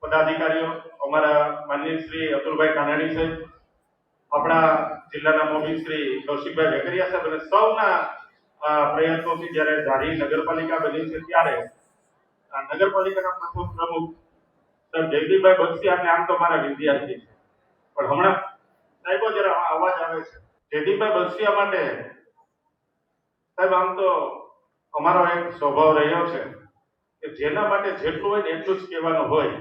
પદાધિકારીઓ, અમારા માનનીય શ્રી અતુલભાઈ કાનાણી સાહેબ, આપણા જિલ્લાના મોભી શ્રી કૌશિકભાઈ વેકરિયા સાહેબ અને સૌના પ્રયત્નોથી જ્યારે ધારી નગરપાલિકા બની છે ત્યારે નગરપાલિકાના પ્રથમ પ્રમુખ સર જયદીપભાઈ બક્ષિયા આમ તો મારા વિદ્યાર્થી છે, પણ હમણાં સાહેબો જરા અવાજ આવે છે. જયદીપભાઈ બક્ષિયા માટે સાહેબ આમ તો અમારો એક સ્વભાવ રહ્યો છે કે જેના માટે જેટલું હોય ને એટલું જ કહેવાનું હોય.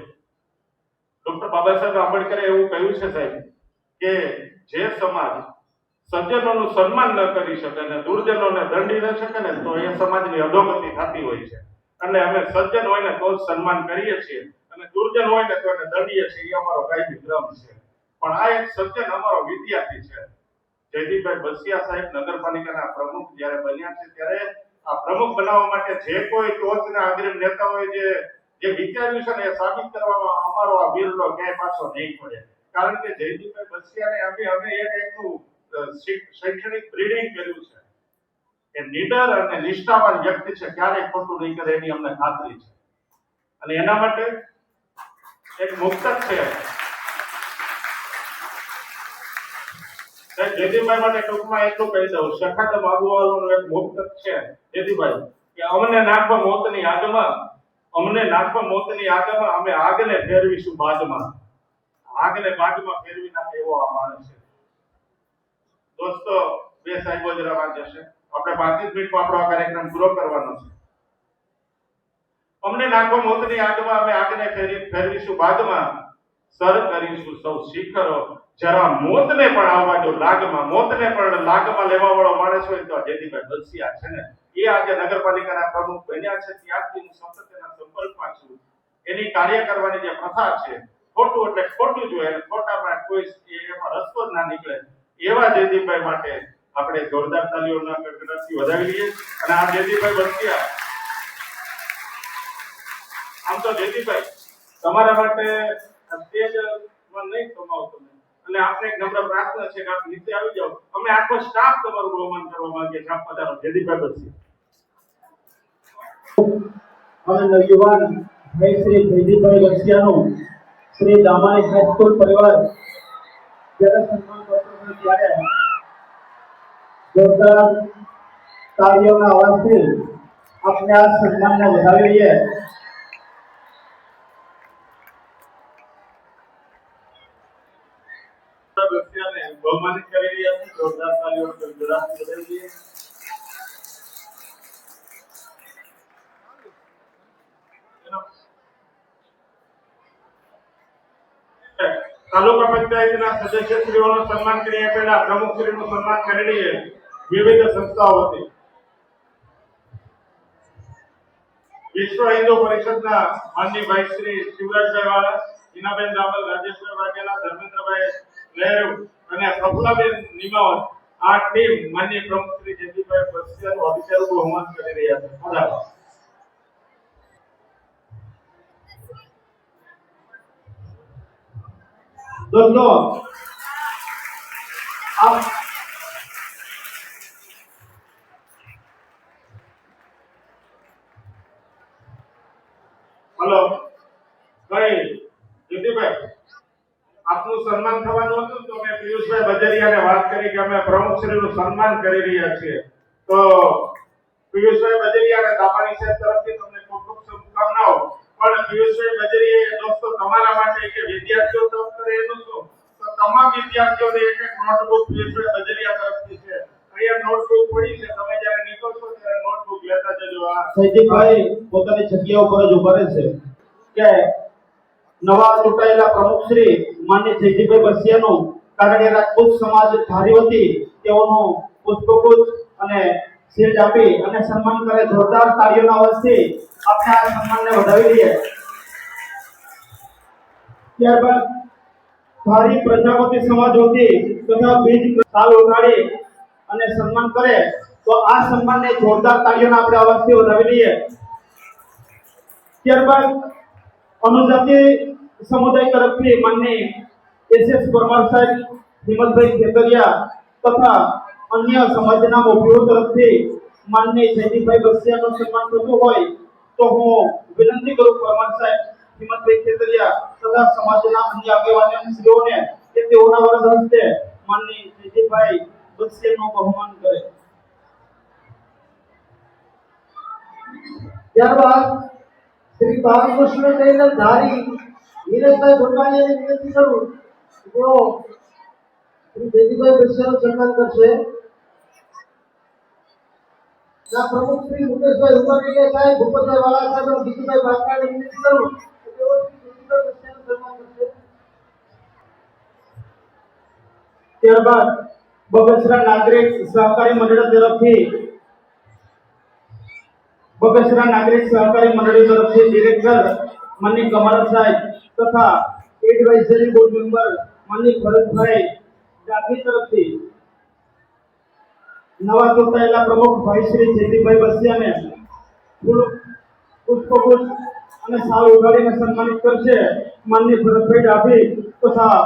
ડોક્ટર બાબા સાહેબ આંબેડકરે એવું કહ્યું છે સાહેબ કે જે સમાજ સજ્જનોનું સન્માન ન કરી શકે અને દુર્જનોને દંડી ન શકે ને તો એ સમાજની અધોગતિ થતી હોય છે. એટલે અમે સજ્જન હોય ને તો જ સન્માન કરીએ છીએ અને દુર્જન હોય ને તો એને દંડીએ છીએ. એ અમારો કાયમી ક્રમ છે. પણ આ એક સજ્જન અમારો વિદ્યાર્થી છે જયદીપભાઈ બક્ષિયા સાહેબ નગરપાલિકાના પ્રમુખ જ્યારે બન્યા છે ત્યારે આ પ્રમુખ બનાવવા માટે જે કોઈ ટોચના અગ્રણી નેતાઓએ જે વિચાર્યું છે ને એ સાબિત કરવામાં અમારો આ વીરલો ક્યાંય પાછો નહીં પડે. કારણ કે જયદીપભાઈ બક્ષિયાને અમે એક એકનું શૈક્ષણિક બ્રીડિંગ કર્યું છે. એ નીડર અને નિષ્ઠાવાન વ્યક્તિ છે, ક્યારેય ખોટું નહીં કરે એની અમને ખાતરી છે. અને એના માટે એક મુક્તક છે જયદીપભાઈ માટે ટૂંકમાં એટલું કહી દઉં, સખાત બાબુવાલાનું એક મુક્તક છે જયદીપભાઈ કે અમને નાખવા મોતની આગમાં અમે આગને ફેરવીશું બાદમાં. આગને બાદમાં ફેરવી નાખે એવો આ માણસ છે. દોસ્તો, બે સાહેબો જરા વાત જશે, આપણે 35 મિનિટમાં આપણો આ કાર્યક્રમ પૂરો કરવાનો છે. અમને નાખો મોતની આગમાં અમે આગને ફેરવીશું બાદમાં, સર કરીશું સૌ શિખરો, જરા મોતને પણ આવવા દો લાગમાં. મોતને પણ લાગમાં લેવા વાળો માણસ હોય તો જયદીપભાઈ બક્ષિયા છે ને એ આજે નગરપાલિકાના પ્રમુખ બન્યા છે ત્યારથી હું સતત એના સંપર્કમાં છું. એની કાર્ય કરવાની જે પ્રથા છે, ખોટું એટલે ખોટું જ હોય અને ખોટામાં કોઈ એમાં રસ્તો જ ના નીકળે એવા જયદીપભાઈ માટે આપણે જોરદાર તાલીઓના ગણગણાટથી વધાવી લઈએ. અને આ જયદીપભાઈ બક્ષિયા, આમ તો જયદીપભાઈ તમારા માટે સ્ટેજમાં નહીં કમાવો તમે, એટલે આપણે એક નમ્ર પ્રાર્થના છે કે આપ નીચે આવી જાઓ. અમે આખો સ્ટાફ તમારું બહુમાન કરવા માંગીએ છીએ. આપ પધારો જયદીપભાઈ બક્ષિયા. અને નવયુવાન ભાઈ શ્રી જયદીપભાઈ બક્ષિયાનું શ્રી દામાણી હાઈસ્કૂલ પરિવાર જ્યારે સન્માન કરતો ત્યારે જોરદાર તાળીઓના અવાજથી આપણે આ સન્માનને વધાવી લઈએ. બક્ષિયાને બહુમાનિત કરી રહ્યા છે. જોરદાર તાળીઓના ગણગણાટથી વધાવી લઈએ. તાલુકા પંચાયતના સદસ્યશ્રીઓનું સન્માન કરી આપેલા પ્રમુખશ્રીનું સન્માન કરી લઈએ. વિવિધ સંસ્થાઓ હતી. વિશ્વ હિન્દુ પરિષદના માનનીય ભાઈ શ્રી શિવરાજભાઈ વાળા, હિનાબેન રાવલ, રાજેશભાઈ વાઘેલા, ધર્મેન્દ્રભાઈ લહેરુ અને પ્રફુલ્લાબેન નિમાવત આ ટીમ માનનીય પ્રમુખ શ્રી જયદીપભાઈ બક્ષિયાનું અભિષેક બહુમાન કરી રહ્યા છે. બરાબર. દોસ્તો, હલો ભાઈ જયદીપભાઈ, આપનું સન્માન થવાનું હતું તો મેં પિયુષભાઈ બજરિયાને વાત કરી કે અમે પ્રમુખશ્રીનું સન્માન કરી રહ્યા છીએ. તો પિયુષભાઈ બજરિયા અને દામાણી સાહેબ તરફથી તમને ખૂબ ખૂબ શુભકામનાઓ. પણ પિયુષભાઈ બજરિયા દોસ્તો તમારા માટે કે વિદ્યાર્થીઓ તરફ કરે એનું શું, તો તમામ વિદ્યાર્થીઓને એક એક નોટબુક પિયુષભાઈ બજરિયા તરફથી છે. અહીંયા નોટબુક પડી છે, તમે જ્યારે નીકળશો ત્યારે નોટબુક લેતા જજો. આ જયદીપભાઈ પોતાની જગ્યા ઉપર જ ઉભા રહે છે કે નવા ચૂંટાયેલા પ્રમુખ શ્રી માનનીય જયદીપભાઈ બક્ષિયાનું કારણ એ રાજપૂત સમાજ ધારી હતી તેઓનું પુષ્પગુચ્છ અને શીલ્ડ આપી અને સન્માન કરે. જોરદાર તાળીઓના અવાજથી આપણે આ સન્માનને વધાવી લઈએ. ત્યારબાદ ધારી પ્રજાપતિ સમાજ વતી તથા બીજ સાલ ઉઠાડી અને સન્માન કરે તો આ સન્માનને જોરદાર તાળીઓના આપણે અવાજથી વધાવી લઈએ. ત્યારબાદ અનુજાતિ સમુદાય તરફથી માનનીય એસએસ પરમાર સાહેબ, હિંમતભાઈ ખેતરિયા તથા અન્ય સમાજના મોભીઓ તરફથી માનનીય જયદીપભાઈ બક્ષિયાનું સન્માન થતું હોય તો હું વિનંતી કરું પરમાર સાહેબ, હિંમતભાઈ ખેતરિયા બધા સમાજના અન્ય આગેવાનોને કે તેઓના વરદ હસ્તે માનની જયદીપભાઈ બસિયાનું બહુમાન કરે. ત્યારબાદ શ્રી બાલકૃષ્ણ ટેલર ધારી નીરજભાઈ ગોટાણીયાને વિનંતી કરું તેઓ શ્રી જયદીપભાઈ બસિયાનું સન્માન કરશે. ના પ્રમુખ શ્રી મુકેશભાઈ રૂપાણીયા સાહેબ, ભૂપતભાઈ વાળા સાહેબ અને જીતુભાઈ બાકરાને વિનંતી કરું કે તેઓ શ્રી જયદીપભાઈ બસિયાનું સન્માન કરશે. ત્યારબાદ બગસરા નાગરિક સહકારી મંડળ તરફથી ડિરેક્ટર માનની કમર સાહેબ તથા એડવાઇઝરી બોર્ડ મેમ્બર માનની ભરતભાઈ જાફી તરફથી નવા ચૂંટાયેલા પ્રમુખ ભાઈ શ્રી જયદીપભાઈ બસિયાને પુષ્પગુચ્છ અને શાલ ઉગાડીને સન્માનિત કરશે માનની ભરતભાઈ જાફી તથા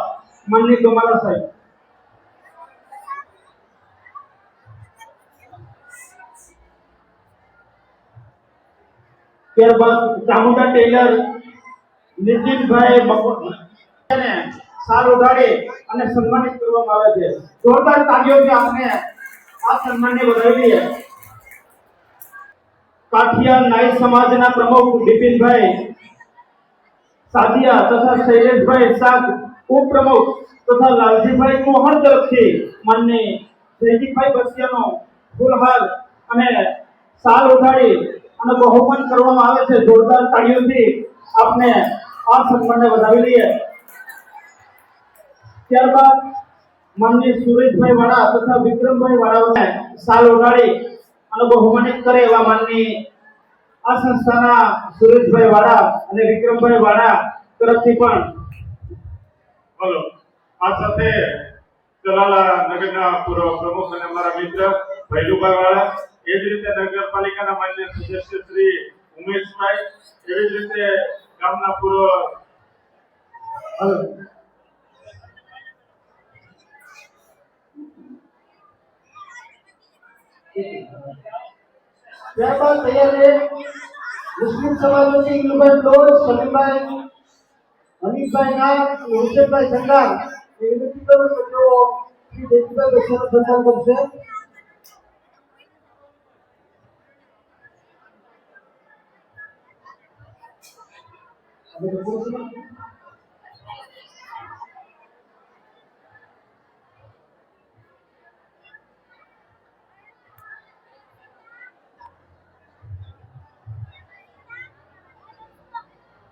માનની કમર સાહેબ. ત્યારબાદ ચામુંડા ટેલર નીતિનભાઈ મકવાણાને શાલ ઉગાડી અને સન્માનિત કરવામાં આવે છે. જોરદાર તાળીઓથી આપણે આ સન્માનને વધાવી લઈએ. કાઠિયા નાઈ સમાજના પ્રમુખ બિપિનભાઈ સાદિયા તથા શૈલેષભાઈ શાહ ઉપપ્રમુખ તથા લાલજીભાઈ મોહન તરફથી માનની જયદીપભાઈ બસિયાનો ફૂલહાર અને શાલ ઉગાડી અને બહુમાન કરવામાં આવે છે. જોરદાર તાળીઓથી આપણે આ સન્માનને વધાવી લઈએ. ત્યારબાદ માનની સુરેશભાઈ વાળા તથા વિક્રમભાઈ વાળાને શાલ ઉગાડી અને બહુમાનિત કરે એવા માનની આ સંસ્થાના સુરેશભાઈ વાળા અને વિક્રમભાઈ વાળા તરફથી પણ બોલો. આ સાથે ચલાલા નગરના પૂર્વ પ્રમુખ અને અમારા મિત્ર ભૈલુભાઈ વાળા, એ જ રીતે નગરપાલિકાના માન્ય સદસ્ય શ્રી ઉમેશભાઈ, એવી જ રીતે ગામના પૂર્વ ત્યારબાદ તૈયાર છે મુસ્લિમ સમાજોથી ઇલુભાઈ બ્લોર, સલીમભાઈ, હનીફભાઈ નાગ, હુસેનભાઈ સંગાર વિનંતી કરું કે તેઓ શ્રી જયદીપભાઈ બસિયાનું સન્માન કરશે.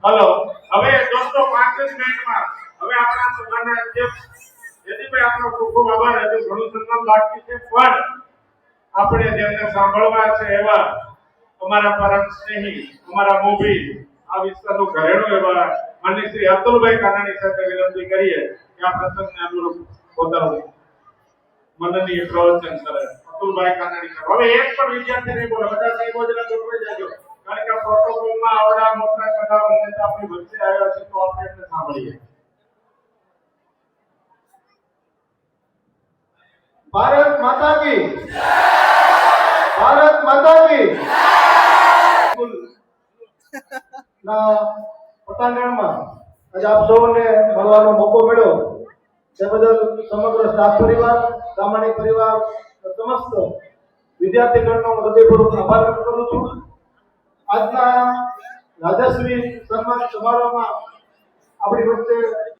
હલો. હવે દોસ્તો 5 જ મિનિટમાં હવે આપણા સભાના અધ્યક્ષ જયદીપભાઈ આપનો ખૂબ ખૂબ આભાર. હજુ ઘણું સન્માન બાકી છે, પણ આપણે જેમને સાંભળવા છે એવા અમારા પરમ સ્નેહી, અમારા મોભી, આ વિસ્તારનું ઘરેણું એવા માનનીય શ્રી અતુલભાઈ કાનાણી સાથે વિનંતી કરીએ કે આ પ્રસંગને અનુરૂપ પોતાનું મનની પ્રવચન કરે. અતુલભાઈ કાનાણી સાહેબ. હવે એક પણ વિદ્યાર્થી નહીં બોલે, બધા સાહેબો જરા ગોઠવાઈ જાજો, કારણ કે પ્રોટોકોલમાં આવડા મોટા કથા નેતા આપણી વચ્ચે આવ્યા છે, તો આપણે એમને સાંભળીએ. ભારત માતા કી જય! ભારત માતા કી જય! ના પટાંગણમાં આજે આપ સૌને મળવાનો મોકો મળ્યો તે બદલ સમગ્ર સ્ટાફ પરિવાર, સામાન્ય પરિવાર, સમસ્ત વિદ્યાર્થીગણનો હૃદયપૂર્વક આભાર વ્યક્ત કરું છું. આજના રાજાશ્રી સન્માન સમારોહમાં આપણી વચ્ચે